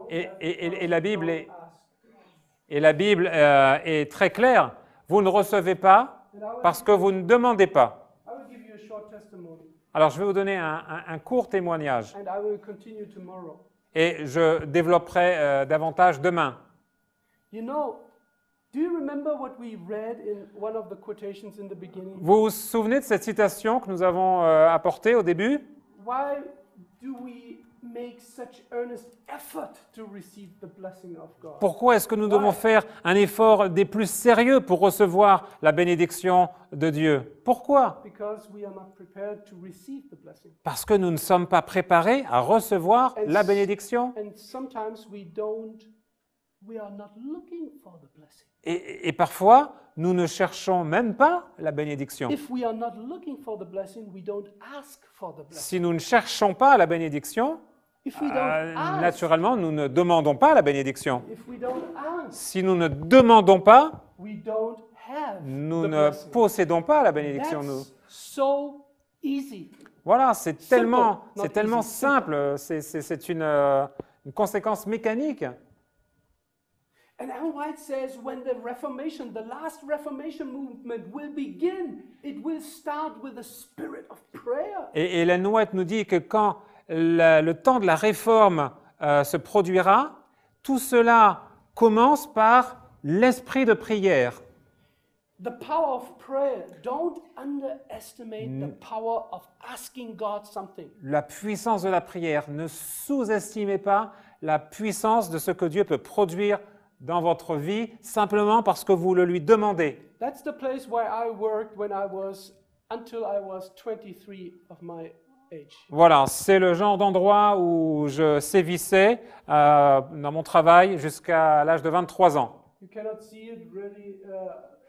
Et la Bible est très claire. Vous ne recevez pas parce que vous ne demandez pas. Alors, je vais vous donner un court témoignage. Et je développerai davantage demain. Vous vous souvenez de cette citation que nous avons apportée au début? Pourquoi est-ce que nous devons faire un effort des plus sérieux pour recevoir la bénédiction de Dieu? Pourquoi? Parce que nous ne sommes pas préparés à recevoir la bénédiction. Et parfois, nous ne cherchons même pas la bénédiction. Si nous ne cherchons pas la bénédiction, naturellement, nous ne demandons pas la bénédiction. Si nous ne demandons pas, nous ne possédons pas la bénédiction. Voilà, c'est tellement simple, c'est une conséquence mécanique. And Ellen White says when the Reformation, the last Reformation movement will begin, it will start with a spirit of prayer. Et Ellen White nous dit que quand le temps de la réforme se produira, tout cela commence par l'esprit de prière. The power of prayer. Don't underestimate the power of asking God something. La puissance de la prière. Ne sous-estimez pas la puissance de ce que Dieu peut produire dans votre vie simplement parce que vous le lui demandez. That's the place where I worked until I was 23 of my age. Voilà, c'est le genre d'endroit où je sévissais dans mon travail jusqu'à l'âge de 23 ans. You cannot see it really,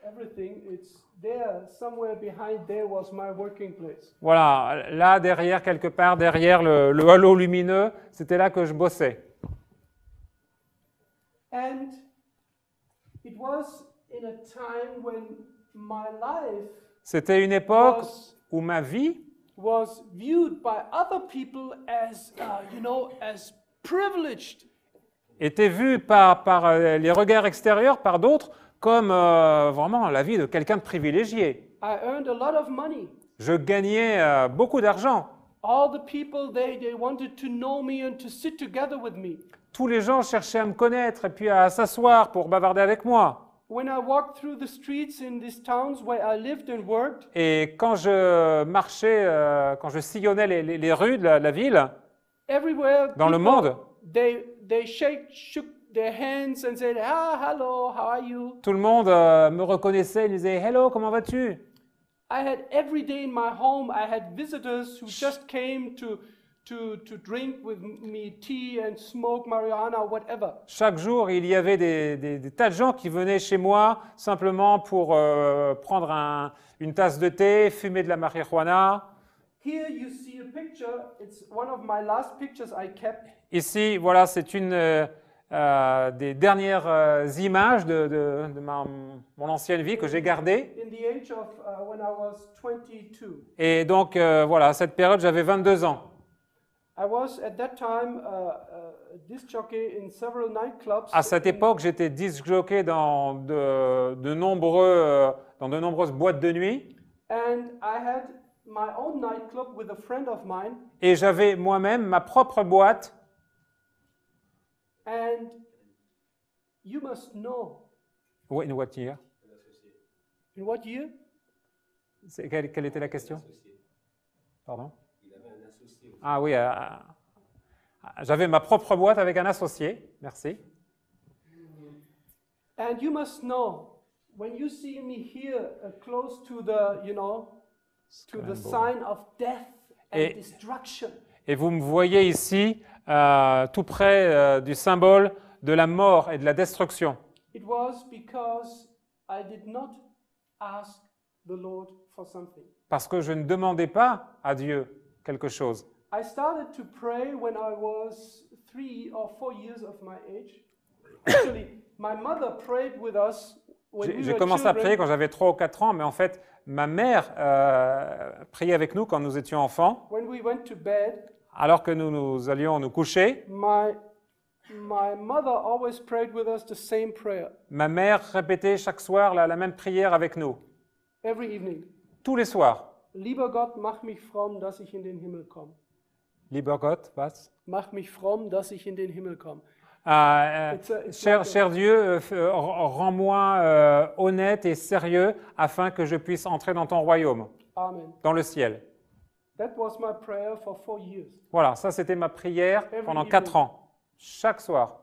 everything. It's there, somewhere behind there was my working place. Voilà, là derrière, quelque part derrière le halo lumineux, c'était là que je bossais. And it was in a time when my life C'était une époque où ma vie was viewed by other people as, as privileged. Était vue par les regards extérieurs, par d'autres, comme vraiment la vie de quelqu'un de privilégié. I earned a lot of money. Je gagnais beaucoup d'argent. All the people, they wanted to know me and to sit together with me. Tous les gens cherchaient à me connaître et puis à s'asseoir pour bavarder avec moi. When I walked through the streets in these towns where I lived and worked, et quand je marchais, quand je sillonnais les rues de la ville, dans le monde, they shook their hands and said, hello, how are you? Tout le monde me reconnaissait, il disait, hello, comment vas-tu? I had every day in my home, I had visitors who just came to drink with me tea and smoke marijuana, whatever. Chaque jour, il y avait des tas de gens qui venaient chez moi simplement pour prendre une tasse de thé, fumer de la marijuana. Here you see a picture. It's one of my last pictures I kept. Ici, voilà, c'est une des dernières images de mon ancienne vie que j'ai gardée. In the age of when I was 22. Et donc, voilà, à cette période, j'avais 22 ans. I was at that time disc jockey in several nightclubs. À cette époque, j'étais disc jockey dans de nombreuses boîtes de nuit. And I had my own nightclub with a friend of mine. Et j'avais moi-même ma propre boîte. And you must know. In what year? In what year? Quelle était la question? Pardon? Ah oui, j'avais ma propre boîte avec un associé. Merci. And you must know, when you see me here close to the, to the sign of death and destruction. Et vous me voyez ici, tout près du symbole de la mort et de la destruction. It was because I did not ask the Lord for something. Parce que je ne demandais pas à Dieu quelque chose. I started to pray when I was 3 or 4 years of my age. Actually, my mother prayed with us when we were children. J'ai commencé à prier quand j'avais 3 ou 4 ans, mais en fait, ma mère priait avec nous quand nous étions enfants. When we went to bed. alors que nous allions nous coucher, my mother always prayed with us the same prayer ma mère répétait chaque soir la même prière avec nous, every evening. tous les soirs. Lieber Gott, mach mich fromm, dass ich in den Himmel komme. Lieber Gott, was? Mach mich fromm, dass ich in den Himmel komme. Cher Dieu, rends-moi honnête et sérieux afin que je puisse entrer dans ton royaume, Amen. dans le ciel. That was my prayer for 4 years. Voilà, ça c'était ma prière pendant 4 ans, chaque soir.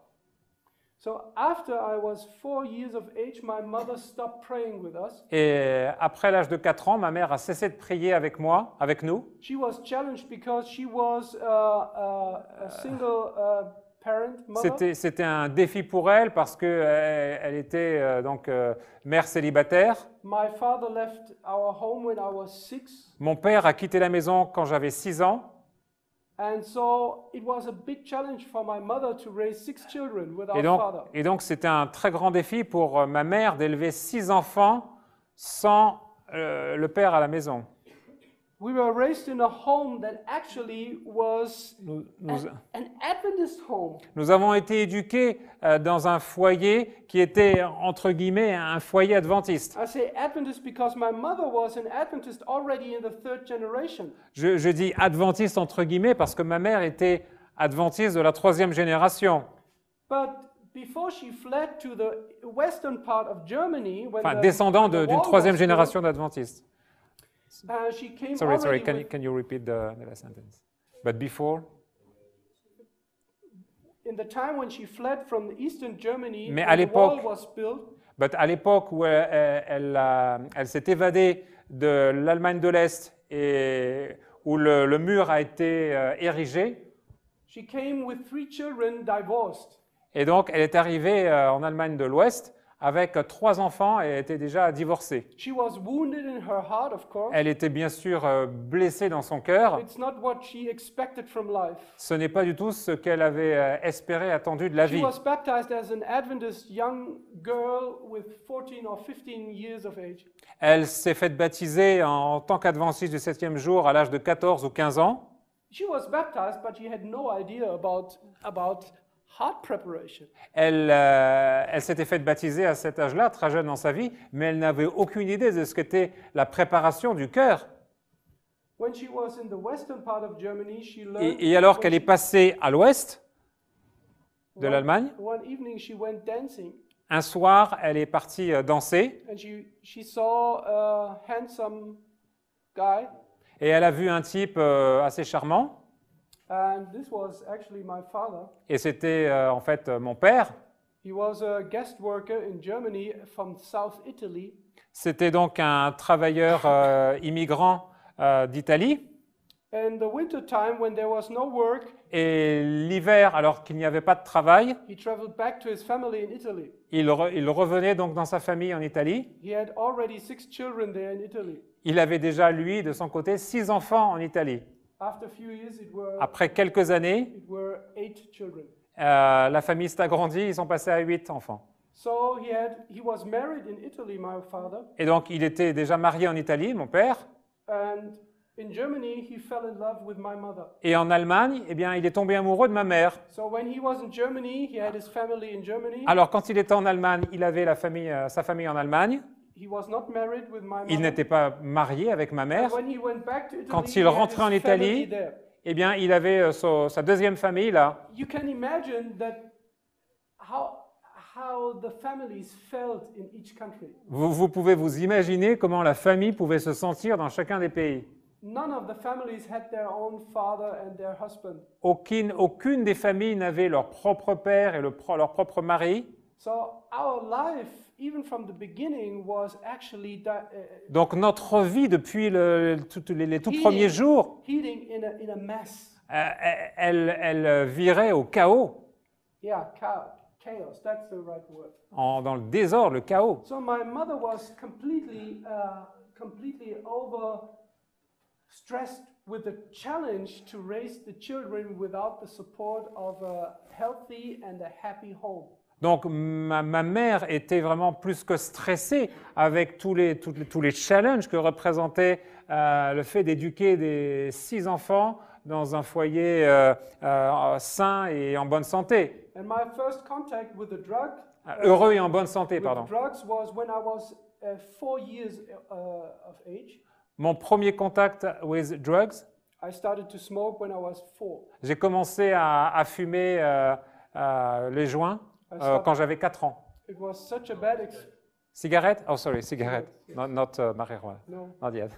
So after I was 4 years of age, my mother stopped praying with us. Et après l'âge de 4 ans, ma mère a cessé de prier avec moi, avec nous. She was challenged because she was a single parent mother. C'était un défi pour elle parce que elle était mère célibataire. My father left our home when I was 6. Mon père a quitté la maison quand j'avais 6 ans. And so it was a big challenge for my mother to raise 6 children without father. Et donc c'était un très grand défi pour ma mère d'élever 6 enfants sans le père à la maison. We were raised in a home that actually was an Adventist home. Nous avons été éduqués dans un foyer qui était, entre guillemets, un foyer adventiste. I say Adventist because my mother was an Adventist already in the 3rd generation. Je dis adventiste entre guillemets parce que ma mère était adventiste de la 3e génération. But before she fled to the western part of Germany, when descendant d'une 3e génération d'adventistes. She came Sorry, can you repeat the last sentence? But before? In the time when she fled from the eastern Germany, Mais à the wall l'époque, was built. But à l'époque où elle s'est évadée de l'Allemagne de l'Est et où le mur a été érigé, She came with 3 children divorced. Et donc elle est arrivée en Allemagne de l'Ouest avec 3 enfants et était déjà divorcée. She was wounded in her heart, of course. Elle était bien sûr blessée dans son cœur. It's not what she expected from life. Ce n'est pas du tout ce qu'elle avait espéré, attendu de la vie. She was baptized as an Adventist young girl with 14 or 15 years of age. Elle s'est faite baptiser en tant qu'adventiste du 7e jour à l'âge de 14 ou 15 ans. She was baptized, but she had no idea about heart preparation. Elle s'était faite baptiser à cet âge-là, très jeune dans sa vie, mais elle n'avait aucune idée de ce qu'était la préparation du cœur. When she was in the western part of Germany, she learned. Et alors qu'elle est passée à l'ouest de l'Allemagne, one evening she went dancing. Un soir, elle est partie danser. And she saw a handsome guy. Et elle a vu un type assez charmant. And this was actually my father. Et c'était en fait mon père. He was a guest worker in Germany from South Italy. C'était donc un travailleur immigrant d'Italie. In the winter time, when there was no work, et l'hiver, alors qu'il n'y avait pas de travail, he traveled back to his family in Italy. Il revenait donc dans sa famille en Italie. He had already 6 children there in Italy. Il avait déjà, lui, de son côté, 6 enfants en Italie. After a few years, Après quelques années, it were 8 children. La famille s'est agrandie, ils sont passés à 8 enfants. So he was married in Italy, my father. Et donc, il était déjà marié en Italie, mon père. And in Germany, he fell in love with my mother. Et en Allemagne, eh bien, il est tombé amoureux de ma mère. So when he was in Germany, he had his family in Germany. Alors, quand il était en Allemagne, il avait sa famille en Allemagne. He was not married with my mother. Il n'était pas marié avec ma mère. When he went back to Italy, quand il rentrait en Italie, eh bien, il avait sa deuxième famille là. You can imagine that how the families felt in each country. Vous pouvez vous imaginer comment la famille pouvait se sentir dans chacun des pays. None of the families had their own father and their husband. Aucune des familles n'avait leur propre père et leur propre mari. So our life, even from the beginning, was actually donc notre vie depuis les tout premiers jours, in a mess. Elle virait au chaos. Yeah, chaos. That's the right word. Dans le désordre, le chaos. So my mother was completely stressed with the challenge to raise the children without the support of a healthy and a happy home. Donc ma mère était vraiment plus que stressée avec tous les challenges que représentait le fait d'éduquer des 6 enfants dans un foyer sain et en bonne santé. And my first contact with the drug, Heureux et en bonne santé, with pardon. drugs was when I was 4 years of age. Mon premier contact with drugs, I started to smoke when I was 4. j'ai commencé à fumer les joints quand j'avais 4 ans. It was such a bad Cigarette? Oh, sorry, cigarette. Not marijuana. no. Not yet.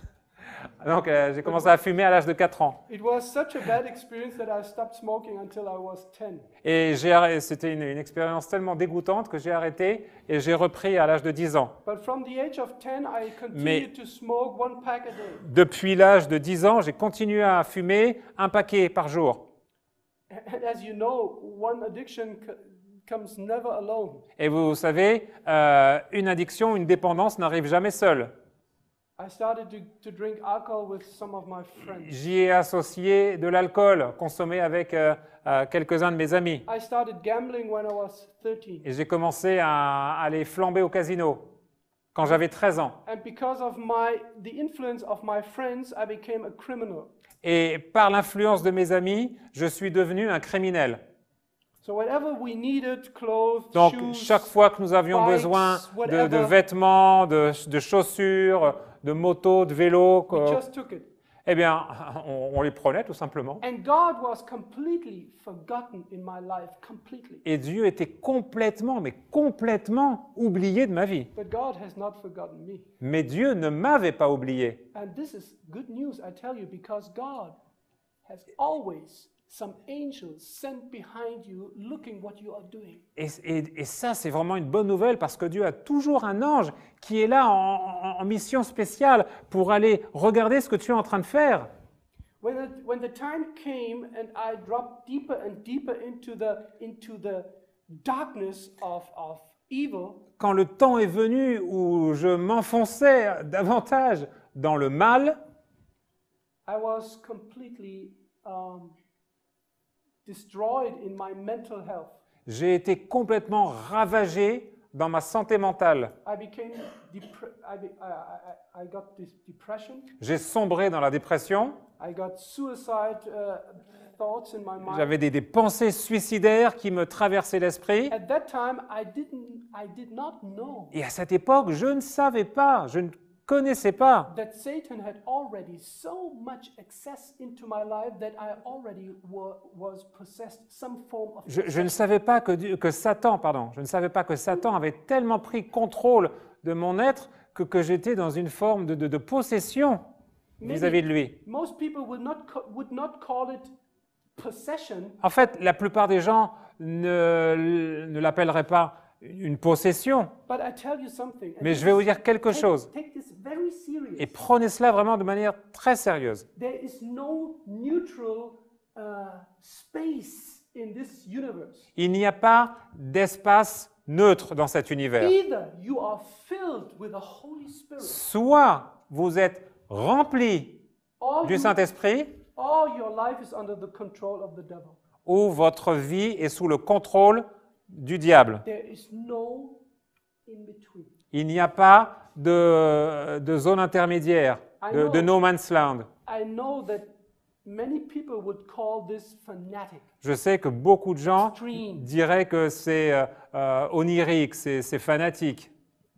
Donc, j'ai commencé à fumer à l'âge de 4 ans. It was such a bad experience that I stopped smoking until I was 10. Et c'était une expérience tellement dégoûtante que j'ai arrêté et j'ai repris à l'âge de 10 ans. But from the age of 10, I continued to smoke 1 pack a day. Depuis l'âge de 10 ans, j'ai continué à fumer 1 paquet par jour. And as you know, one addiction comes never alone. Et vous savez, une addiction, une dépendance n'arrive jamais seule. I started to drink alcohol with some of my friends. J'y ai associé de l'alcool consommé avec quelques-uns de mes amis. I started gambling when I was 13. Et j'ai commencé à aller flamber au casino quand j'avais 13 ans. And because of the influence of my friends, I became a criminal. Et par l'influence de mes amis, je suis devenu un criminel. So whenever we needed clothes, Donc, shoes, chaque fois que nous avions bikes, besoin de whatever, vêtements, de chaussures, de motos, de vélos, we just took it. eh bien, on les prenait tout simplement. And God was completely forgotten in my life, completely. Et Dieu était complètement, mais complètement oublié de ma vie. But God has not forgotten me. Mais Dieu ne m'avait pas oublié. And this is good news, I tell you, because God has always some angels sent behind you looking what you are doing. Et ça, c'est vraiment une bonne nouvelle parce que Dieu a toujours un ange qui est là en mission spéciale pour aller regarder ce que tu es en train de faire. When the time came and I dropped deeper and deeper into the darkness of evil, Quand le temps est venu où je m'enfonçais davantage dans le mal, I was completely destroyed in my mental health. j'ai été complètement ravagé dans ma santé mentale. I got this depression. J'ai sombré dans la dépression. I got suicide thoughts in my mind. J'avais des pensées suicidaires qui me traversaient l'esprit. At that time, I did not know Et à cette époque, je ne savais pas, je ne connaissais pas that Satan had already so much access into my life that I already was possessed some form of. Je ne savais pas que Satan avait tellement pris contrôle de mon être que j'étais dans une forme de possession vis-à-vis de lui. Most people would not call it possession. En fait, la plupart des gens ne l'appelleraient pas une possession. But I tell you something. Mais je vais vous dire quelque chose. Take this very serious. Et prenez cela vraiment de manière très sérieuse. There is no neutral space in this universe. Il n'y a pas d'espace neutre dans cet univers. Either you are filled with the Holy Spirit, Soit vous êtes rempli or du Saint-Esprit, or your life is under the control of the devil. ou votre vie est sous le contrôle du diable. There is no in between. Il n'y a pas de zone intermédiaire, de no man's land. I know that many people would call this fanatic. Je sais que beaucoup de gens Extreme. diraient que c'est onirique, c'est fanatique,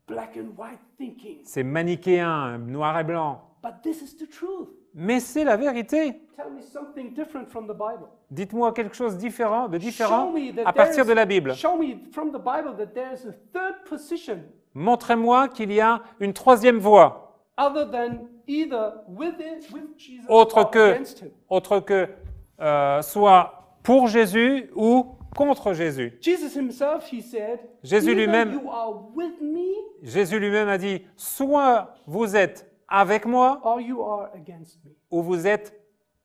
Black and white thinking. c'est manichéen, noir et blanc. But this is the truth. Mais c'est la vérité. Tell me something different from the Bible. Dites-moi quelque chose de différent Show me that à partir de la Bible. Show me from the Bible that there is a third position Montrez-moi qu'il y a une troisième voie, other than either with Jesus autre or que, against him. soit pour Jésus ou contre Jésus. Jesus himself, he said, Jésus either lui-même- you are with me Jésus lui-même a dit, soit vous êtes avec moi or you are against me. ou vous êtes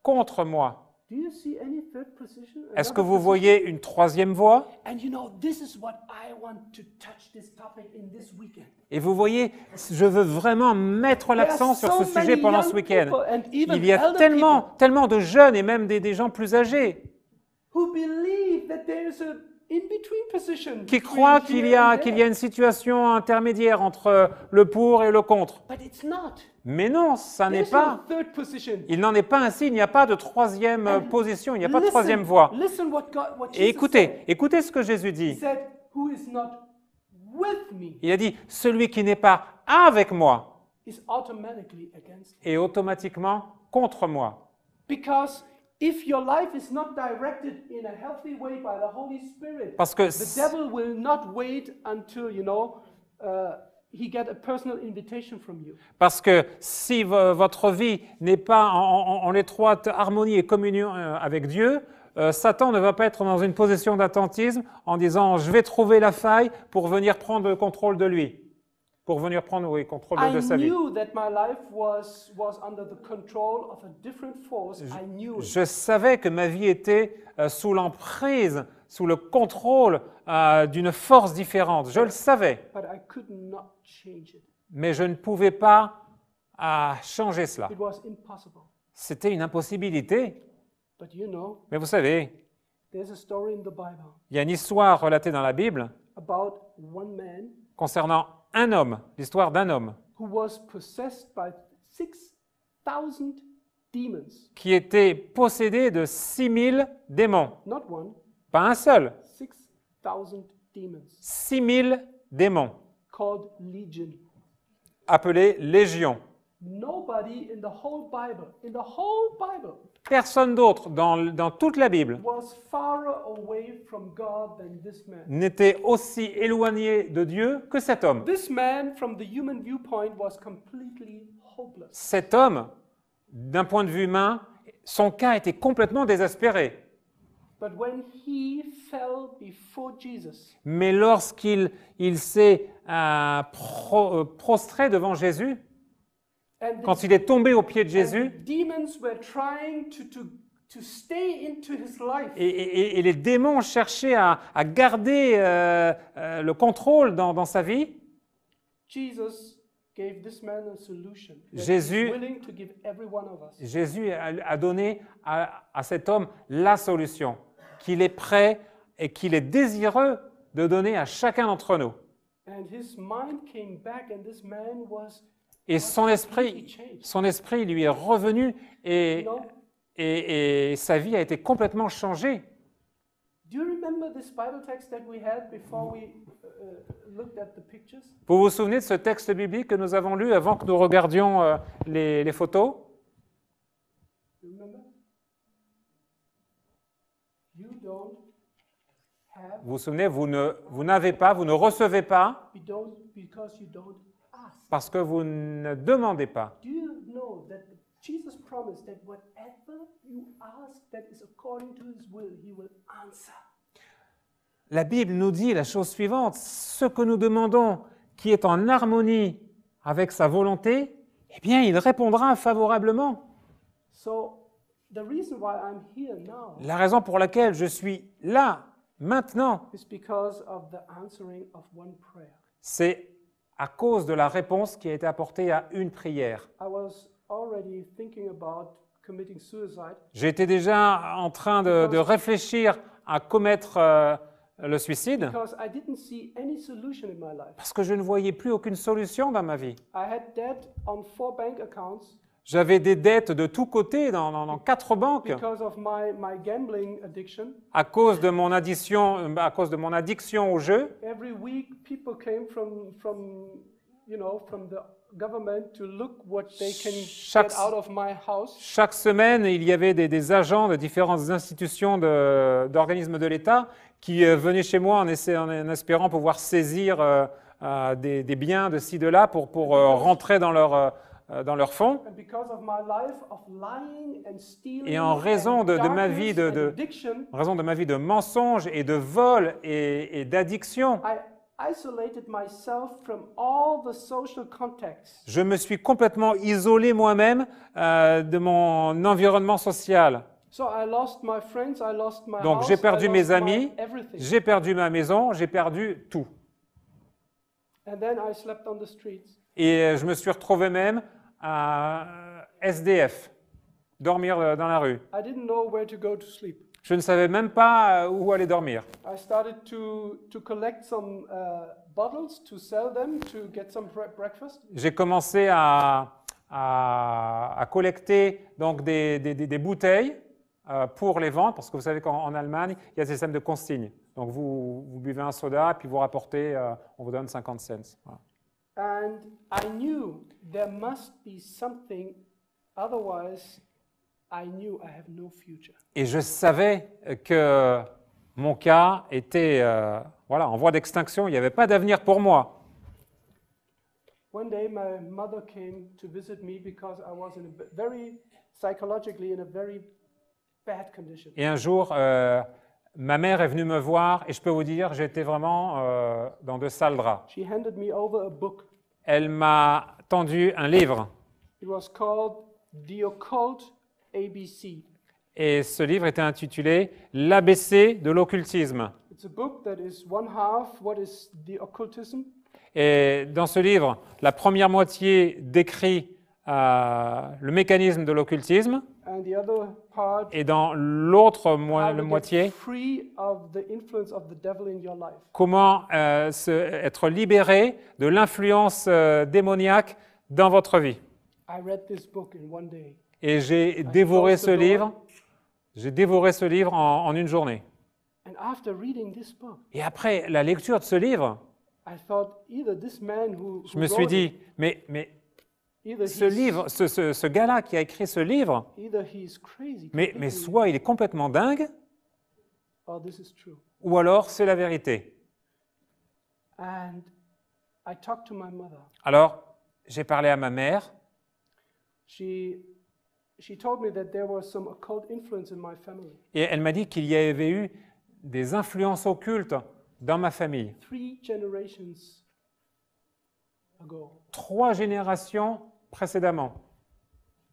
contre moi. Do you see any third position? Est-ce que Another vous position? voyez une troisième voie? And you know, this is what I want to touch this topic in this weekend. Et vous voyez, je veux vraiment mettre l'accent sur ce sujet pendant ce week-end. Il y a tellement de jeunes et même des gens plus âgés Who believe that there is an qui croient qu'il y a une situation intermédiaire entre le pour et le contre. Mais non, ça n'est pas. Il n'en est pas ainsi, il n'y a pas de troisième position, il n'y a pas de troisième voie. Et écoutez ce que Jésus dit. Il a dit, celui qui n'est pas avec moi est automatiquement contre moi. If your life is not directed in a healthy way by the Holy Spirit, Parce que the devil will not wait until, he get a personal invitation from you. Parce que si votre vie n'est pas en étroite harmonie et communion avec Dieu, Satan ne va pas être dans une position d'attentisme en disant « je vais trouver la faille pour venir prendre le contrôle de lui ». Pour venir prendre le contrôle de sa vie. Je savais que ma vie était sous l'emprise, sous le contrôle d'une force différente. Je le savais. Mais je ne pouvais pas changer cela. C'était une impossibilité. Mais vous savez, il y a une histoire relatée dans la Bible concernant un homme, l'histoire d'un homme qui était possédé de 6000 démons. Pas un seul. 6000 démons appelés légions. Personne d'autre dans toute la Bible n'était aussi éloigné de Dieu que cet homme. Cet homme, d'un point de vue humain, son cas était complètement désespéré. Mais lorsqu'il s'est prostré devant Jésus, quand il est tombé aux pieds de Jésus, et les démons cherchaient à garder le contrôle dans sa vie, Jésus a donné à cet homme la solution, qu'il est prêt et qu'il est désireux de donner à chacun d'entre nous. Et son esprit lui est revenu et sa vie a été complètement changée. Vous vous souvenez de ce texte biblique que nous avons lu avant que nous regardions les photos? Vous vous souvenez, vous n'avez pas, vous ne recevez pas parce que vous ne demandez pas. La Bible nous dit la chose suivante, ce que nous demandons qui est en harmonie avec sa volonté, eh bien, il répondra favorablement. La raison pour laquelle je suis là, maintenant, c'est à cause de la réponse qui a été apportée à une prière. J'étais déjà en train de réfléchir à commettre le suicide parce que je ne voyais plus aucune solution dans ma vie. J'avais des dettes de tous côtés dans 4 banques à cause de mon addiction au jeu. Chaque semaine, il y avait des agents de différentes institutions d'organismes de l'État qui venaient chez moi en espérant pouvoir saisir des biens de ci, de là pour rentrer dans leur fonds. Et en raison de ma vie de mensonges et de vol et d'addiction, je me suis complètement isolé moi-même de mon environnement social. Donc j'ai perdu mes amis, j'ai perdu ma maison, j'ai perdu tout. Et je me suis retrouvé même à SDF, dormir dans la rue. Je ne savais même pas où aller dormir. I started to collect some bottles to sell them to get some breakfast. J'ai commencé à collecter donc des bouteilles pour les vendre, parce que vous savez qu'en Allemagne, il y a un système de consigne. Donc vous buvez un soda, puis vous rapportez, on vous donne 50 cents. Voilà. And I knew there must be something, otherwise I knew I have no future. Et je savais que mon cas était voilà, en voie d'extinction, il n'y avait pas d'avenir pour moi. One day my mother came to visit me because I was in a very psychologically in a very bad condition. Et un jour, ma mère est venue me voir et je peux vous dire, j'étais vraiment dans de sales draps. She handed me over a book. Elle m'a tendu un livre. It was called The Occult ABC. Et ce livre était intitulé L'ABC de l'occultisme. It's a book that is one half what is the occultism. Et dans ce livre, la première moitié décrit le mécanisme de l'occultisme. And the other part, et dans l'autre how to moitié, get free of the influence of the devil in your life. comment être libéré de l'influence démoniaque dans votre vie. I read this book in one day. Et j'ai dévoré ce livre. J'ai dévoré ce livre en une journée. And after reading this book, Et après la lecture de ce livre, I thought either this man who je me suis wrote dit, it, mais either ce he's- livre, ce gars-là qui a écrit ce livre, either he's crazy, mais completely, soit il est complètement dingue, or this is true. ou alors c'est la vérité. And I talked to my mother. Alors, j'ai parlé à ma mère, She told me that there was some occult influence in my family. et elle m'a dit qu'il y avait eu des influences occultes dans ma famille. 3 generations ago. 3 générations précédemment.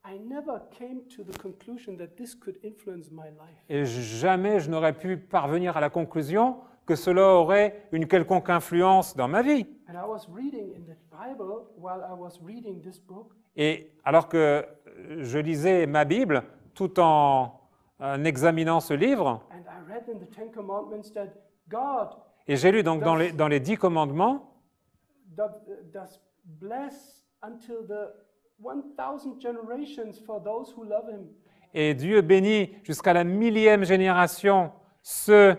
I never came to the conclusion that this could influence my life. Et jamais je n'aurais pu parvenir à la conclusion que cela aurait une quelconque influence dans ma vie. And I was reading in the Bible while I was reading this book. Et alors que je lisais ma Bible tout en examinant ce livre, And I read in the Ten Commandments that God et j'ai lu donc dans les 10 commandements does bless until the 1000 generations for those who love him. et Dieu bénit jusqu'à la 1000e génération ceux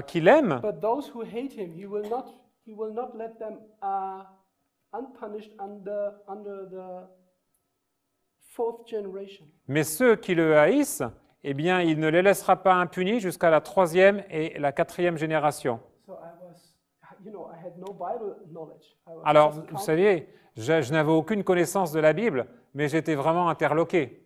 qui l'aiment, But those who hate him, he will not let them unpunished under the 4th generation. mais ceux qui le haïssent, eh bien, il ne les laissera pas impunis jusqu'à la 3e et la 4e génération. So I had no Bible knowledge. I was Alors, just vous counting. saviez, je n'avais aucune connaissance de la Bible, mais j'étais vraiment interloqué.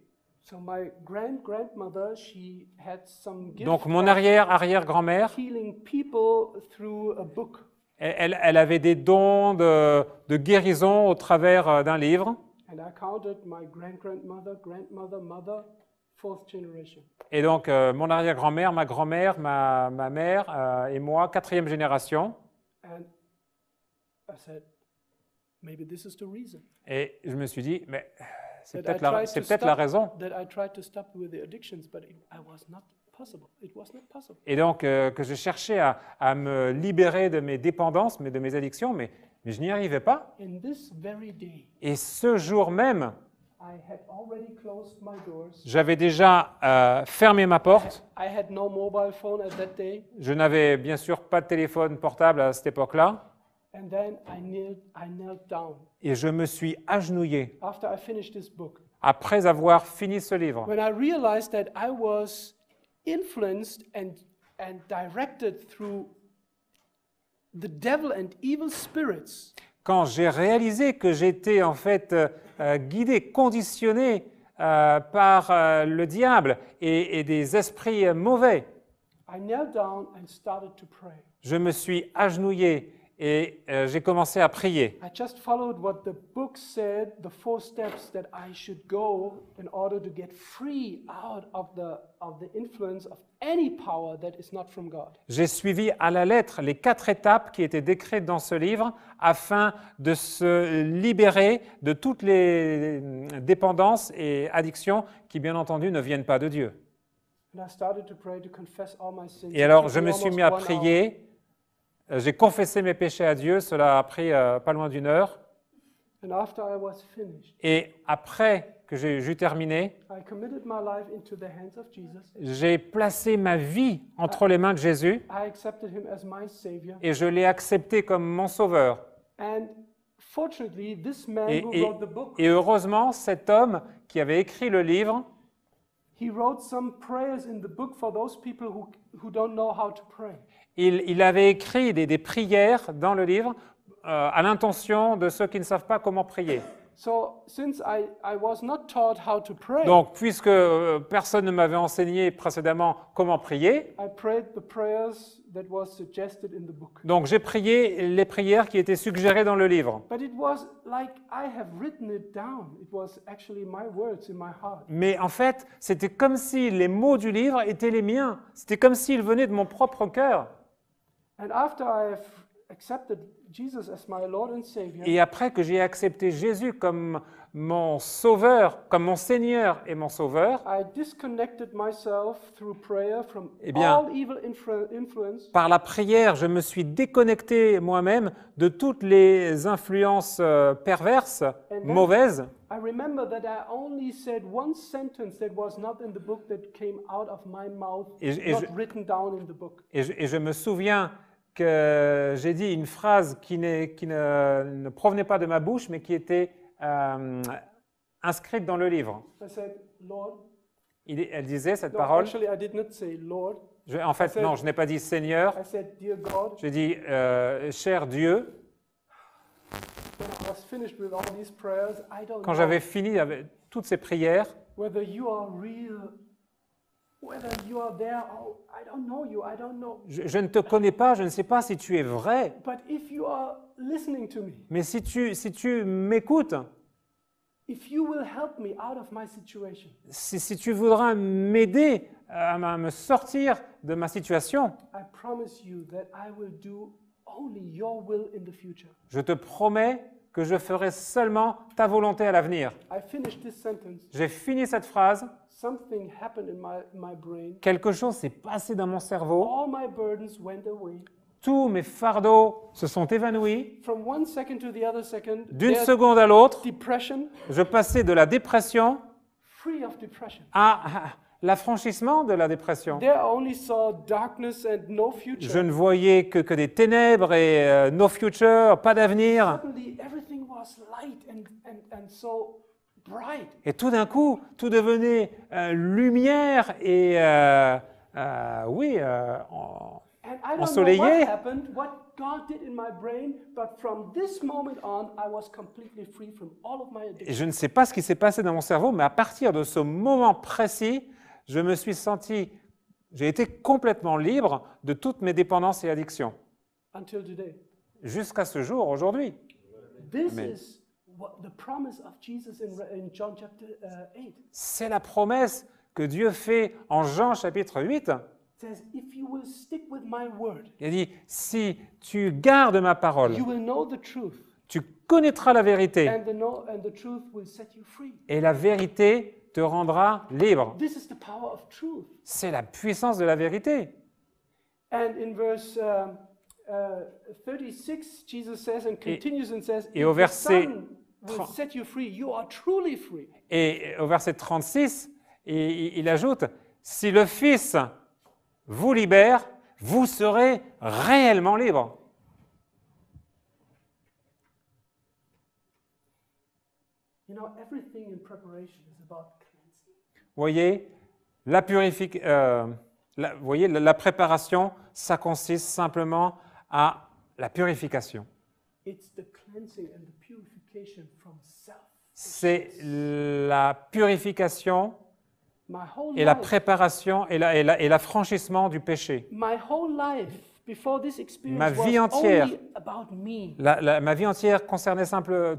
So my grandmother, she had some gift Donc, mon of arrière-grand-mère, healing people through a book. elle avait des dons de guérison au travers d'un livre. And I counted my grandmother, mother, 4th generation. Et donc, mon arrière-grand-mère, ma grand-mère, ma mère et moi, 4e génération. And I said, maybe this is the reason. Et je me suis dit, mais c'est That I peut-être tried to la stop- raison. That I tried to stop with the addictions, but I was not possible. It was not possible. Et donc, que je cherchais à me libérer de mes dépendances, de mes addictions, mais je n'y arrivais pas. In this very day, Et ce jour même, I had already closed my doors. j'avais déjà fermé ma porte. I had no mobile phone at that day. Je n'avais bien sûr pas de téléphone portable à cette époque-là. And then I knelt down Et je me suis agenouillé after I finished this book. après avoir fini ce livre. When I realized that I was influenced and directed through the devil and evil spirits, Quand j'ai réalisé que j'étais en fait guidé, conditionné par le diable et des esprits mauvais, I knelt down and started to pray. je me suis agenouillé et j'ai commencé à prier. I just followed what the book said, the 4 steps that I should go in order to get free out of the influence of any power that is not from God. J'ai suivi à la lettre les 4 étapes qui étaient décrites dans ce livre afin de se libérer de toutes les dépendances et addictions qui, bien entendu, ne viennent pas de Dieu. Et alors, je me suis mis à prier. J'ai confessé mes péchés à Dieu. Cela a pris pas loin d'1 heure. Et après que j'ai terminé, j'ai placé ma vie entre les mains de Jésus et je l'ai accepté comme mon sauveur. Et heureusement, cet homme qui avait écrit le livre, il avait écrit des prières dans le livre à l'intention de ceux qui ne savent pas comment prier. Donc, puisque personne ne m'avait enseigné précédemment comment prier, donc j'ai prié les prières qui étaient suggérées dans le livre. Mais en fait, c'était comme si les mots du livre étaient les miens. C'était comme s'ils venaient de mon propre cœur. Et après que j'ai accepté Jésus comme mon sauveur, comme mon Seigneur et mon sauveur, eh bien, par la prière, je me suis déconnecté moi-même de toutes les influences perverses, mauvaises. Et je me souviens que j'ai dit une phrase qui ne provenait pas de ma bouche, mais qui était inscrite dans le livre. Elle disait cette parole. En fait, non, je n'ai pas dit Seigneur. J'ai dit cher Dieu. Quand j'avais fini avec toutes ces prières, je ne te connais pas, je ne sais pas si tu es vrai. Mais si tu m'écoutes, si tu voudras m'aider à me sortir de ma situation, je te promets que je ferai seulement ta volonté à l'avenir. J'ai fini cette phrase. Quelque chose s'est passé dans mon cerveau. Tous mes fardeaux se sont évanouis. D'une seconde à l'autre, je passais de la dépression à l'affranchissement de la dépression. Je ne voyais que des ténèbres et no future, pas d'avenir. Et tout d'un coup, tout devenait lumière et ensoleillé. Et je ne sais pas ce qui s'est passé dans mon cerveau, mais à partir de ce moment précis, je me suis senti, j'ai été complètement libre de toutes mes dépendances et addictions. Jusqu'à ce jour, aujourd'hui. C'est la promesse que Dieu fait en Jean chapitre 8. Il dit, si tu gardes ma parole, tu connaîtras la vérité et la vérité te rendra libre. C'est la puissance de la vérité. Et au verset 36, il ajoute, si le Fils vous libère, vous serez réellement libre. Voyez, la préparation, ça consiste simplement à la purification. C'est la purification et la préparation et l'affranchissement du péché. Ma vie entière, ma vie entière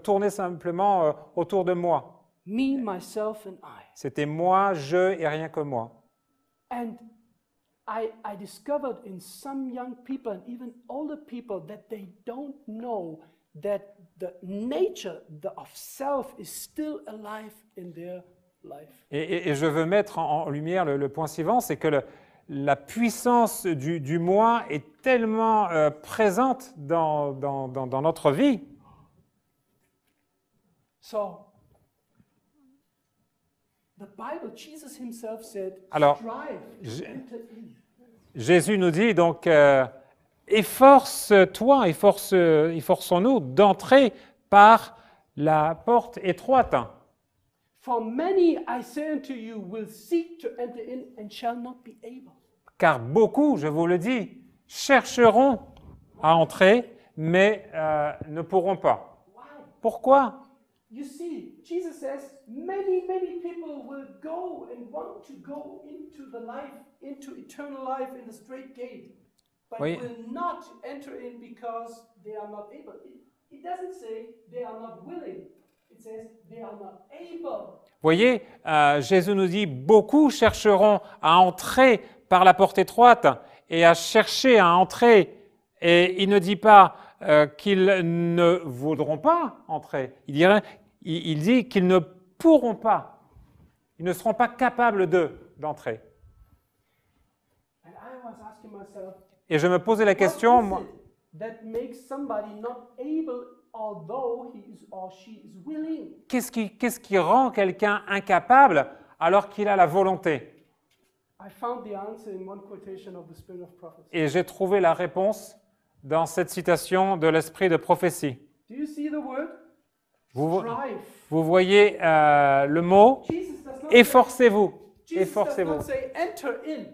tournait simplement autour de moi. C'était moi, je et rien que moi. I discovered in some young people and even older people that they don't know that the nature of self is still alive in their life. Et je veux mettre en lumière le point suivant, c'est que la puissance du moi est tellement présente dans notre vie. So, the Bible, Jesus himself said, Alors, strive to enter in. Jésus nous dit donc, efforce-toi, efforçons-nous d'entrer par la porte étroite. For many, I say unto you, will seek to enter in and shall not be able. Car beaucoup, je vous le dis, chercheront à entrer, mais ne pourront pas. Why? Pourquoi? You see, Jesus says, many people will go and want to go into the life, into eternal life in the straight gate, but Oui. will not enter in because they are not able. It doesn't say they are not willing. It says they are not able. Voyez, Jésus nous dit, beaucoup chercheront à entrer par la porte étroite et à chercher à entrer. Et il ne dit pas qu'ils ne voudront pas entrer. Il dit qu'ils ne pourront pas. Ils ne seront pas capables d'entrer. And I was asking myself, Et je me posais la question, moi, that makes somebody not able although he is or she is willing? qu'est-ce qui rend quelqu'un incapable alors qu'il a la volonté? I found the answer in one quotation of the Spirit of Prophecy. Et j'ai trouvé la réponse dans cette citation de l'esprit de prophétie. Do you see the word? Vous, Strive. vous voyez le mot Jesus does not efforcez-vous. say, Jesus does Efforcez-vous. not say enter in.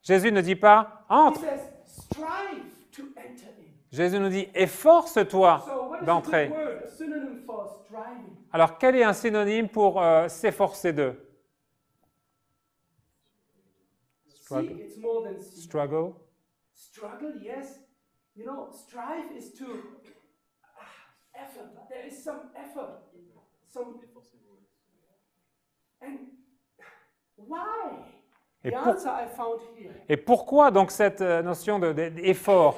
Jésus ne dit pas He entre. says strive to enter in. Jésus nous dit efforce-toi So what is a d'entrer. good word, a synonym for striving? Alors quel est un synonyme pour s'efforcer de? See, it's more than see. Struggle. Struggle, yes. You know, strive is to effort. There is some effort. And why? Et, The answer I found here. et pourquoi donc cette notion d'effort?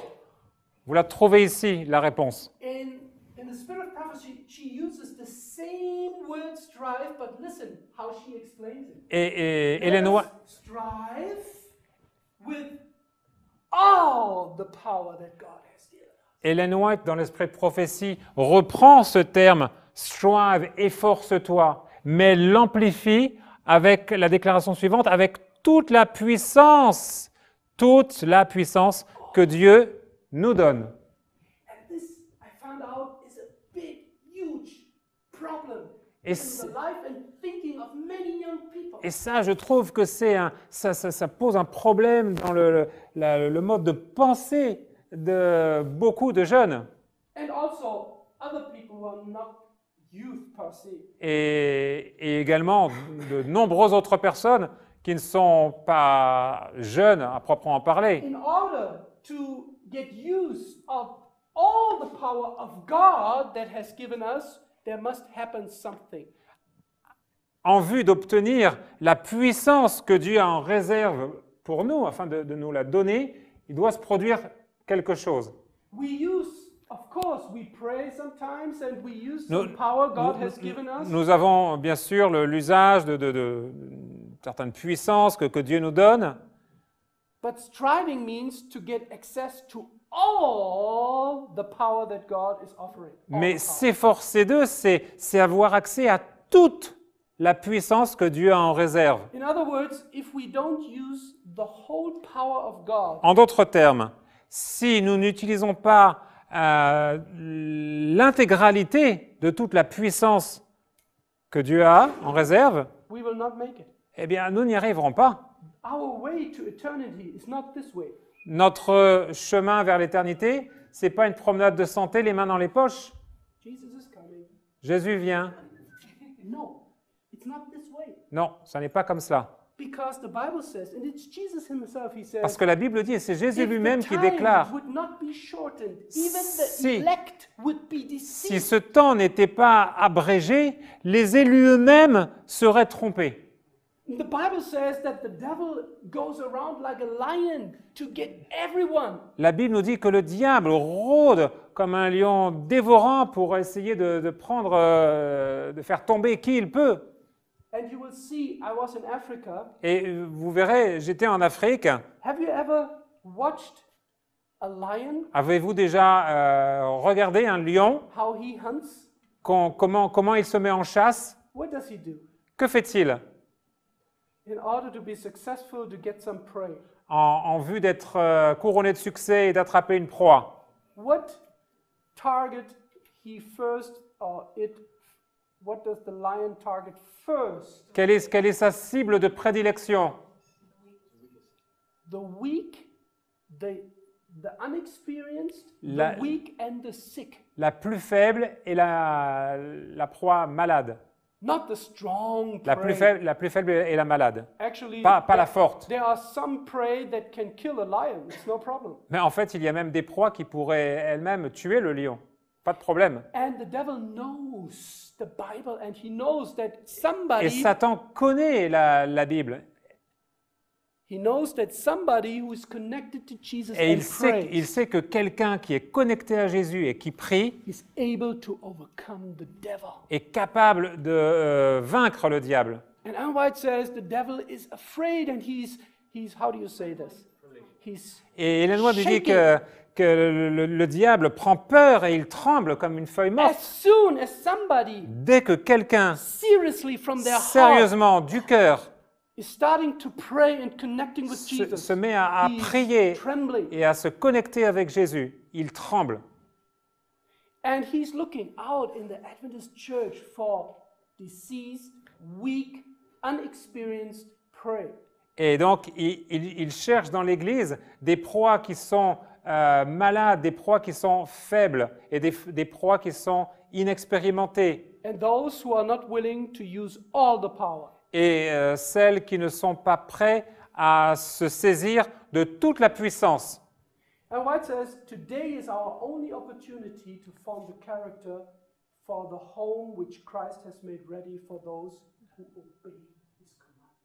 Vous la trouvez ici, la réponse. In the Spirit of Prophecy, she uses the same word strive, but listen how she explains it. Et Let Ellen us White, strive with all the power that God has given us. Ellen White, dans l'esprit de prophétie, reprend ce terme strive, efforce-toi, mais l'amplifie avec la déclaration suivante, avec toute la puissance que Dieu nous donne. And this, I found out, is a big, huge problem Et in c'est- the life and thinking of many young people. Et ça, je trouve que ça pose un problème dans le mode de pensée de beaucoup de jeunes. And also, other people who are not youth per se. Et également de nombreuses autres personnes qui ne sont pas jeunes à proprement parler. In order to get use of all the power of God that has given us, there must happen something. En vue d'obtenir la puissance que Dieu a en réserve pour nous, afin de nous la donner, il doit se produire quelque chose. We use, of course, we pray sometimes and we use Nous- some power God has given us. Nous avons bien sûr l'usage de certaines puissances que Dieu nous donne, But striving means to get access to all the power that God is offering. All mais the power. s'efforcer d'eux, c'est avoir accès à toute la puissance que Dieu a en réserve. In other words, if we don't use the whole power of God, En d'autres termes, si nous n'utilisons pas l'intégralité de toute la puissance que Dieu a en réserve, we will not make it. eh bien, nous n'y arriverons pas. Our way to eternity is not this way. Notre chemin vers l'éternité, c'est pas une promenade de santé, les mains dans les poches. Jesus is coming. Jésus vient. No, it's not this way. Non, ça n'est pas comme cela. Because the Bible says, and it's Jesus himself, he says, Parce que la Bible dit, et c'est Jésus if the lui-même qui time déclare, would not be shortened, even the Si- elect would be si deceived. ce temps n'était pas abrégé, les élus eux-mêmes seraient trompés. The Bible says that the devil goes around like a lion to get everyone. La Bible nous dit que le diable rôde comme un lion dévorant pour essayer de prendre, de faire tomber qui il peut. And you will see, I was in Africa. Et vous verrez, j'étais en Afrique. Have you ever watched a lion? Avez-vous déjà regardé un lion? How he hunts? Comment il se met en chasse? What does he do? Que fait-il? In order to be successful, to get some prey. En vue d'être couronné de succès et d'attraper une proie. What target he first, or it? What does the lion target first? Quelle est sa cible de prédilection? The weak, the unexperienced, the weak and the sick. La plus faible et la proie malade. Not the strong prey. La plus faible et la malade. Actually, pas la forte. There are some prey that can kill a lion. It's no problem. Mais en fait, il y a même des proies qui pourraient elles-mêmes tuer le lion. Pas de problème. And the devil knows the Bible and he knows that somebody. Et Satan connaît la Bible. He knows that somebody who is connected to Jesus et and il sait que quelqu'un qui est connecté à Jésus et qui prie is able to overcome the devil. Est capable de vaincre le diable. And Ellen White says the devil is afraid and he's how do you say this? Et Ellen White nous dit que le diable prend peur et il tremble comme une feuille morte. As soon as somebody dès que quelqu'un sérieusement du cœur se met à prier et à se connecter avec Jésus, il tremble. And he's looking out in the Adventist church for deceased, weak, unexperienced prey. Et donc, il cherche dans l'Église des proies qui sont malades, des proies qui sont faibles et des proies qui sont inexpérimentées. And those who are not willing to use all the power. Et celles qui ne sont pas prêtes à se saisir de toute la puissance. And White says, today is our only opportunity to form the character for the home which Christ has made ready for those who obey his commandments.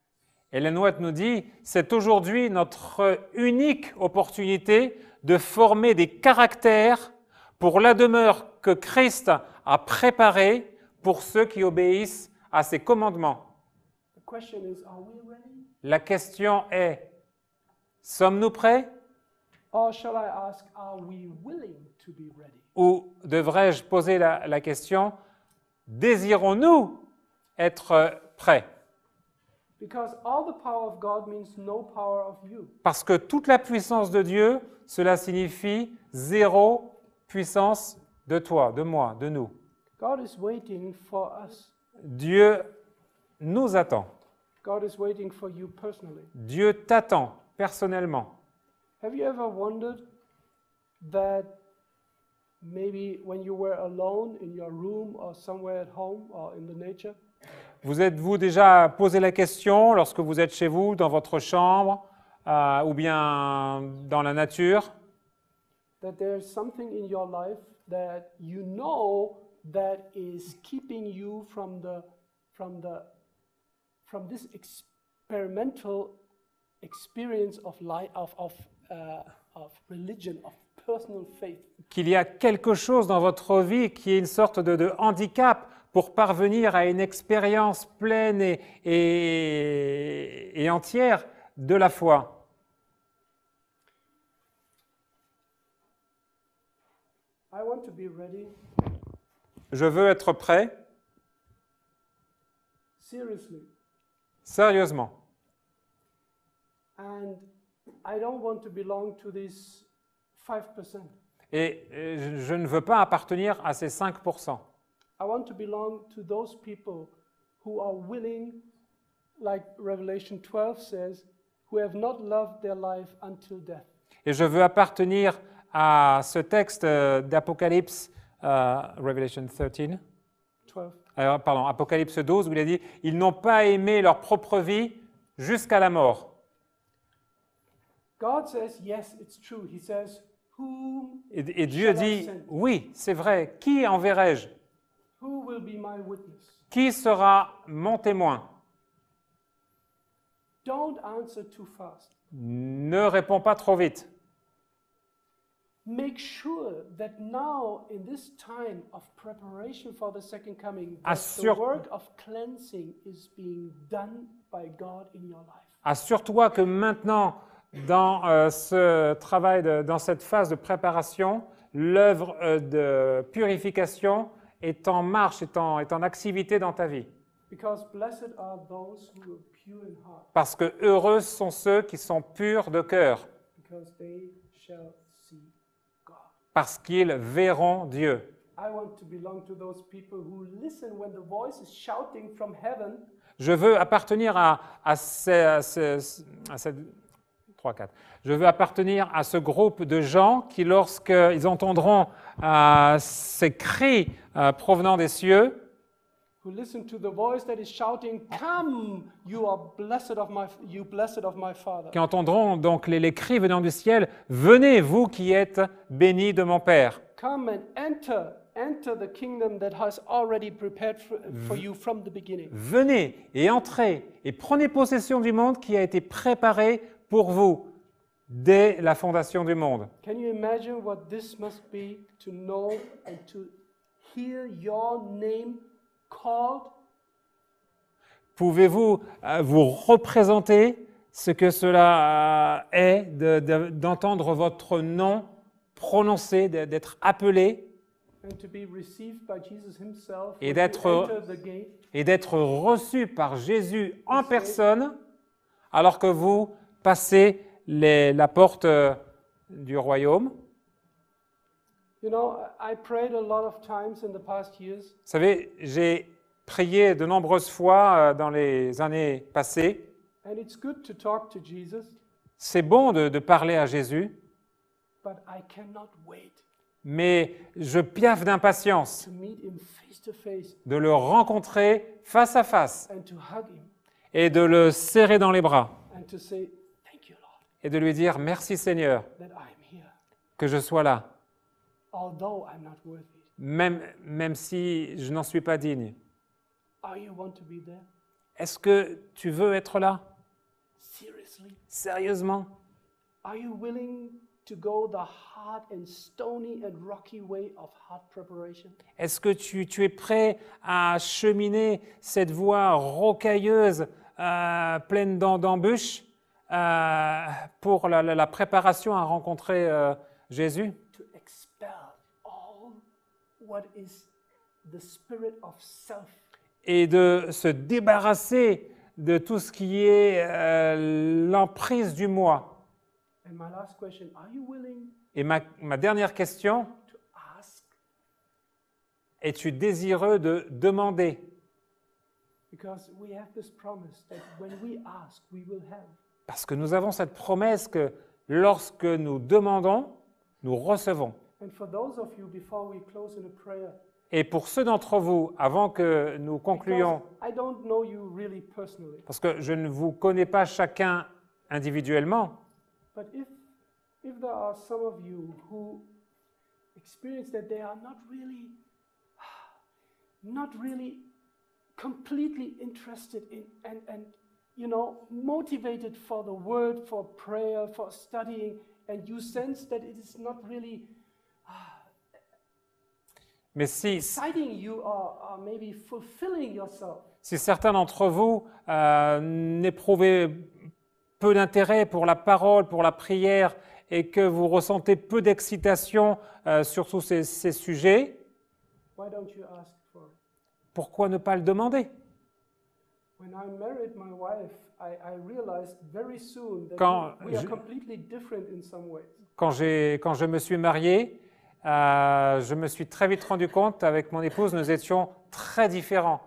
Ellen White nous dit, c'est aujourd'hui notre unique opportunité de former des caractères pour la demeure que Christ a préparée pour ceux qui obéissent à ses commandements. La question est, sommes-nous prêts? Ou devrais-je poser la question, désirons-nous être prêts? Parce que toute la puissance de Dieu, cela signifie zéro puissance de toi, de moi, de nous. Dieu nous attend. Dieu t'attend personnellement. Have you ever wondered that maybe when you were alone in your room or somewhere at home or in the nature? Vous êtes-vous déjà posé la question lorsque vous êtes chez vous, dans votre chambre ou bien dans la nature? That there's something in your life that you know that is keeping you from this experimental experience of life of religion, of personal faith. Qu'il y a quelque chose dans votre vie qui est une sorte de handicap pour parvenir à une expérience pleine et entière de la foi. I want to be ready. Je veux être prêt. Seriously. Sérieusement. And I don't want to belong to this 5%. Et je ne veux pas appartenir à ces 5%. I want to belong to those people who are willing, like Revelation 12 says, who have not loved their life until death. Et je veux appartenir à ce texte d'Apocalypse, Revelation 13. 12. Pardon, Apocalypse 12, où il a dit « Ils n'ont pas aimé leur propre vie jusqu'à la mort. » God says, yes, it's true. He says, whom Et Dieu dit « Oui, c'est vrai. Qui enverrai-je? Who will be my witness? Qui sera mon témoin? » Don't answer too fast. Ne réponds pas trop vite. make sure that now, in this time of preparation for the second coming, that the work of cleansing is being done by God in your life. Assure-toi que maintenant, dans ce travail, dans cette phase de préparation, l'œuvre de purification est en marche, est en activité dans ta vie. Because blessed are those who are pure in heart. Parce que heureux sont ceux qui sont purs de cœur. Because they shall see God. Parce qu'ils verront Dieu. I want to belong to those people who listen when the voice is shouting from heaven. Je veux appartenir à Je veux appartenir à ce groupe de gens qui, lorsqu'ils entendront ces cris provenant des cieux, who listen to the voice that is shouting, "Come, you blessed of my Father." qui entendront donc les cris venant du ciel, « Venez, vous qui êtes bénis de mon Père. » Come and enter the kingdom that has already prepared for you from the beginning. Venez et entrez et prenez possession du monde qui a été préparé pour vous dès la fondation du monde. Can you imagine what this must be to know and to hear your name called? Pouvez-vous vous représenter ce que cela est d'entendre votre nom prononcé, d'être appelé and to be received by Jesus himself et when you enter the gate? Et d'être reçu par Jésus en personne alors que vous passez la porte du royaume? You know, I prayed a lot of times in the past years. Vous savez, j'ai prié de nombreuses fois dans les années passées. And it's good to talk to Jesus. C'est bon de parler à Jésus, But I cannot wait mais je piaffe d'impatience to meet him face to face de le rencontrer face à face and to hug him et de le serrer dans les bras and to say, "Thank you, Lord, et de lui dire « Merci Seigneur that I'm here, que je sois là, although I'm not worthy." même si je n'en suis pas digne. Are you want to be there? Est-ce que tu veux être là? Seriously? Sérieusement? Are you willing to go the hard and stony and rocky way of heart preparation? Est-ce que tu es prêt à cheminer cette voie rocailleuse, pleine d'embûches, pour la préparation à rencontrer Jésus? To expel all what is the spirit of self. Et de se débarrasser de tout ce qui est l'emprise du moi. And my last question, are you willing Et ma dernière question, to ask? es-tu désireux de demander? Because we have this promise that when we ask, we will have. Parce que nous avons cette promesse que lorsque nous demandons, nous recevons. And for those of you, before we close in a prayer, Et pour ceux d'entre vous, avant que nous concluions, because I don't know you really personally, parce que je ne vous connais pas chacun individuellement, but if there are some of you who experience that they are not really completely interested in and you know, motivated for the word, for prayer, for studying, and you sense that it is not really mais si exciting you or maybe fulfilling yourself. Si certains d'entre vous n'éprouvaient peu d'intérêt pour la parole, pour la prière, et que vous ressentez peu d'excitation sur tous ces sujets, Why don't you ask for it? pourquoi ne pas le demander? When I married my wife, I realized very soon that Quand we are completely different in some ways. Quand je me suis marié, je me suis très vite rendu compte avec mon épouse, nous étions très différents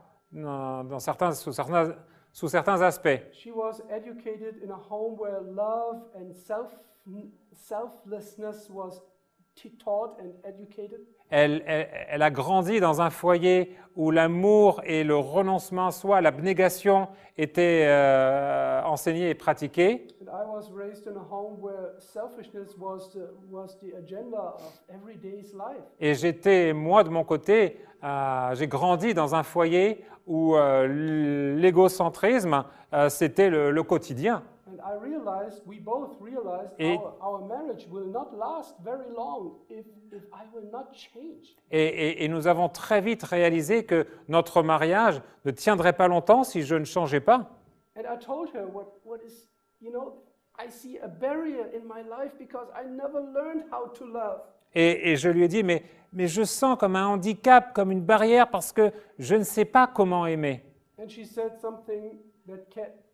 sous certains aspects. She was educated in a home where love and selflessness was taught and educated. Elle a grandi dans un foyer où l'amour et le renoncement à soi, l'abnégation étaient enseignés et pratiqués. And I was raised in a home where selfishness was the agenda of everyday's life. Et j'étais, moi de mon côté, j'ai grandi dans un foyer où l'égocentrisme, c'était le quotidien. And I realized, we both realized, Et- our marriage will not last very long if I will not change. Et nous avons très vite réalisé que notre mariage ne tiendrait pas longtemps si je ne changeais pas. And I told her what is, I see a barrier in my life because I never learned how to love. Et je lui ai dit, mais je sens comme un handicap, comme une barrière, parce que je ne sais pas comment aimer. And she said something that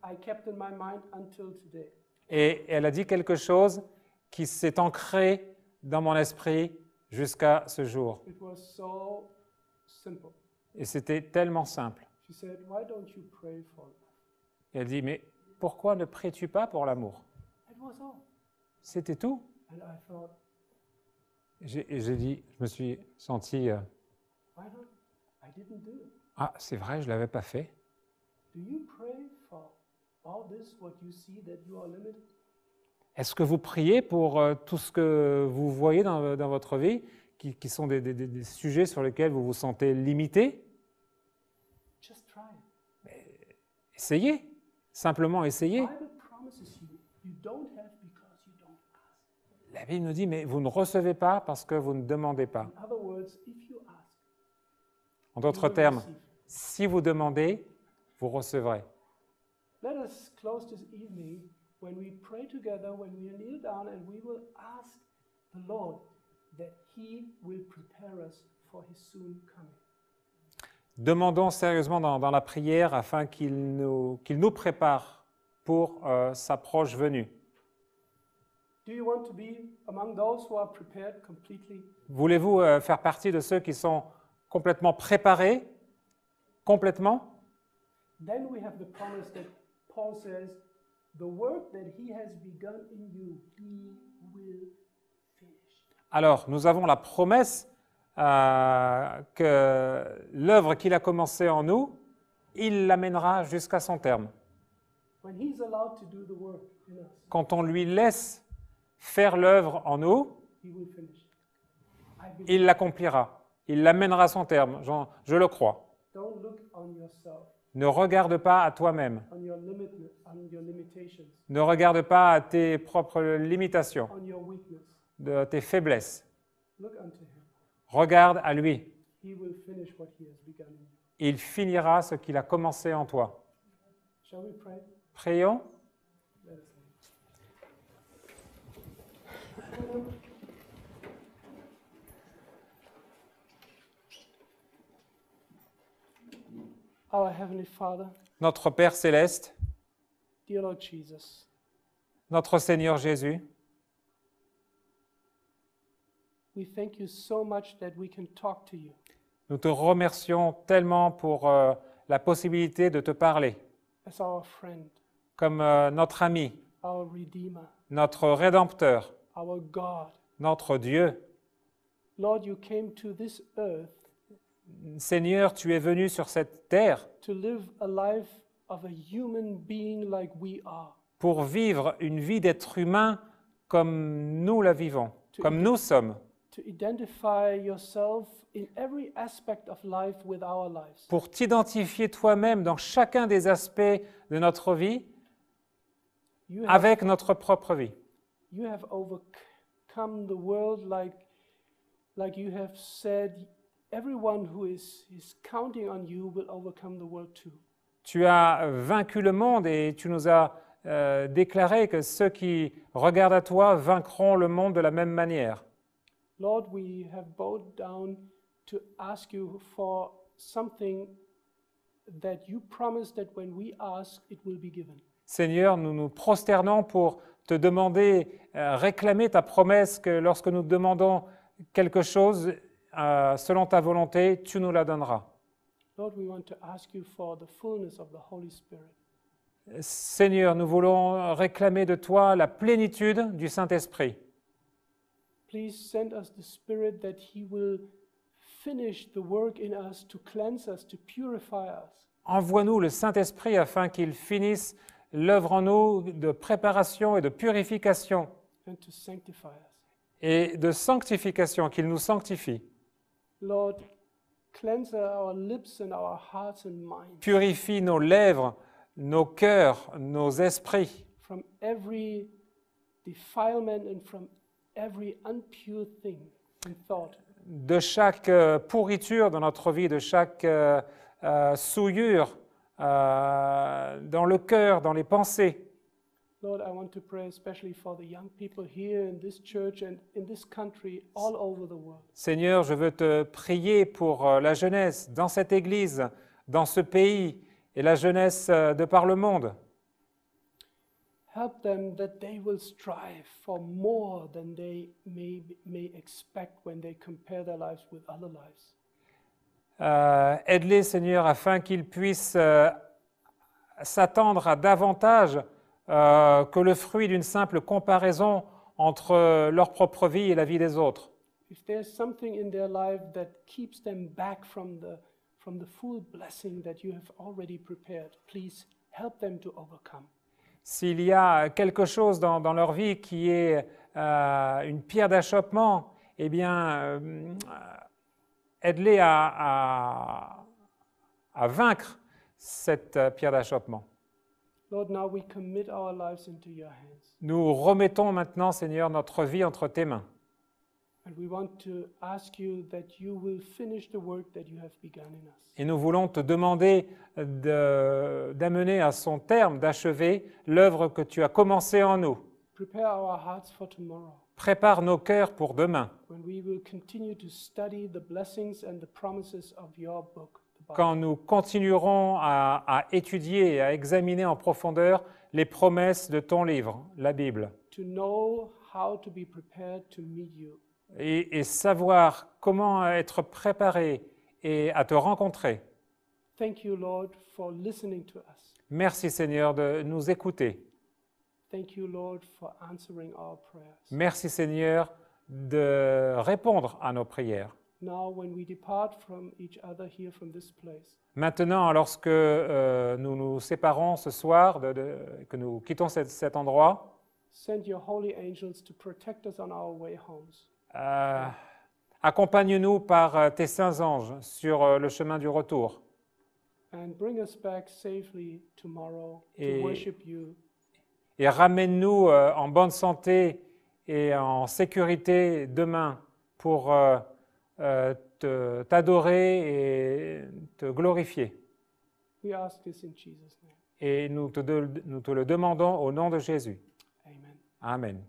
I kept in my mind until today. Et elle a dit quelque chose qui s'est ancré dans mon esprit jusqu'à ce jour. It was so simple. Et c'était tellement simple. She said, "Why don't you pray for love?" Et elle dit, mais pourquoi ne pries-tu pas pour l'amour? It was all. C'était tout. And I thought, Et j'ai dit, je me suis senti, why not? I didn't do it. ah, c'est vrai, je ne l'avais pas fait. Do you pray for all this, what you see that you are limited? Est-ce que vous priez pour tout ce que vous voyez dans votre vie, qui sont des sujets sur lesquels vous vous sentez limité? Just try it. Essayez, simplement essayez. The Bible promises you don't have because you don't ask. La Bible nous dit, mais vous ne recevez pas parce que vous ne demandez pas. In other words, if you ask, En d'autres termes, si vous demandez, vous recevrez. let us close this evening when we pray together, when we kneel down and we will ask the Lord that He will prepare us for His soon coming. Demandons sérieusement dans la prière afin qu'il nous prépare pour sa proche venue. Do you want to be among those who are prepared completely? Voulez-vous faire partie de ceux qui sont complètement préparés, complètement? Then we have the promise that Paul says, the work that He has begun in you, He will finish. Alors, nous avons la promesse que l'œuvre qu'il a commencée en nous, il l'amènera jusqu'à son terme. When He's allowed to do the work in us, Quand on lui laisse faire l'œuvre en nous, He will finish. I believe. il l'accomplira. Il l'amènera à son terme, je le crois. Don't look on yourself, Ne regarde pas à toi-même. on your limitations, Ne regarde pas à tes propres limitations, on your weakness. de tes faiblesses. Look unto Him. Regarde à lui. He will finish what He has begun in you. Il finira ce qu'il a commencé en toi. Shall we pray? Prions. Let us pray. Our Heavenly Father, Notre Père céleste, dear Lord Jesus, notre Seigneur Jésus, we thank you so much that we can talk to you. nous te remercions tellement pour la possibilité de te parler As our friend, comme notre ami, our Redeemer, notre Rédempteur, our God. notre Dieu. Lord, you came to this earth Seigneur, tu es venu sur cette terre to live a life of a human being like we are. pour vivre une vie d'être humain comme nous la vivons, comme nous sommes, To identify yourself in every aspect of life with our lives. pour t'identifier toi-même dans chacun des aspects de notre vie You have, avec notre propre vie. you have overcome the world like you have said, everyone who is counting on you will overcome the world too. Tu as vaincu le monde et tu nous as déclaré que ceux qui regardent à toi vaincront le monde de la même manière. Lord, we have bowed down to ask you for something that you promised that when we ask, it will be given. Seigneur, nous nous prosternons pour te demander, réclamer ta promesse que lorsque nous demandons quelque chose selon ta volonté, tu nous la donneras. Lord, we want to ask you for the fullness of the Holy Spirit. Seigneur, nous voulons réclamer de toi la plénitude du Saint-Esprit. Please send us the Spirit that He will finish the work in us to cleanse us, to purify us. Envoie-nous le Saint-Esprit afin qu'il finisse l'œuvre en nous de préparation et de purification And to sanctify us. et de sanctification, qu'il nous sanctifie. Lord, cleanse our lips and our hearts and minds Purifie nos lèvres, nos cœurs, nos esprits from every defilement and from every unpure thing in thought. De chaque pourriture dans notre vie, de chaque souillure dans le cœur, dans les pensées. Lord, I want to pray especially for the young people here in this church and in this country all over the world. Seigneur, je veux te prier pour la jeunesse dans cette église, dans ce pays et la jeunesse de par le monde. Help them that they will strive for more than they may expect when they compare their lives with other lives. Aide-les, Seigneur, afin qu'ils puissent s'attendre à davantage que le fruit d'une simple comparaison entre leur propre vie et la vie des autres. If there's something in their life that keeps them back from the full blessing that you have already prepared, please help them to overcome. S'il y a quelque chose dans leur vie qui est une pierre d'achoppement, eh bien, aide-les à vaincre cette pierre d'achoppement. Lord, now we commit our lives into your hands. Nous remettons maintenant, Seigneur, notre vie entre tes mains. And we want to ask you that you will finish the work that you have begun in us. Et nous voulons te demander d'amener à son terme, d'achever l'œuvre que tu as commencée en nous. Prepare our hearts for tomorrow. Prépare nos cœurs pour demain, When we will continue to study the blessings and the promises of your book, the Bible. quand nous continuerons à étudier et à examiner en profondeur les promesses de ton livre, la Bible, To know how to be prepared to meet you. et savoir comment être préparé et à te rencontrer. Thank you, Lord, for listening to us. Merci, Seigneur, de nous écouter. Thank you, Lord, for answering our prayers. Merci, Seigneur, de répondre à nos prières. Now, when we depart from each other here from this place, Maintenant, lorsque nous nous séparons ce soir, que nous quittons cet endroit, send your holy angels to protect us on our way homes. accompagne-nous par tes saints anges sur le chemin du retour And bring us back safely tomorrow Et- to worship you. et ramène-nous en bonne santé et en sécurité demain pour t'adorer et te glorifier. We ask this in Jesus' name. Et nous te le demandons au nom de Jésus. Amen. Amen.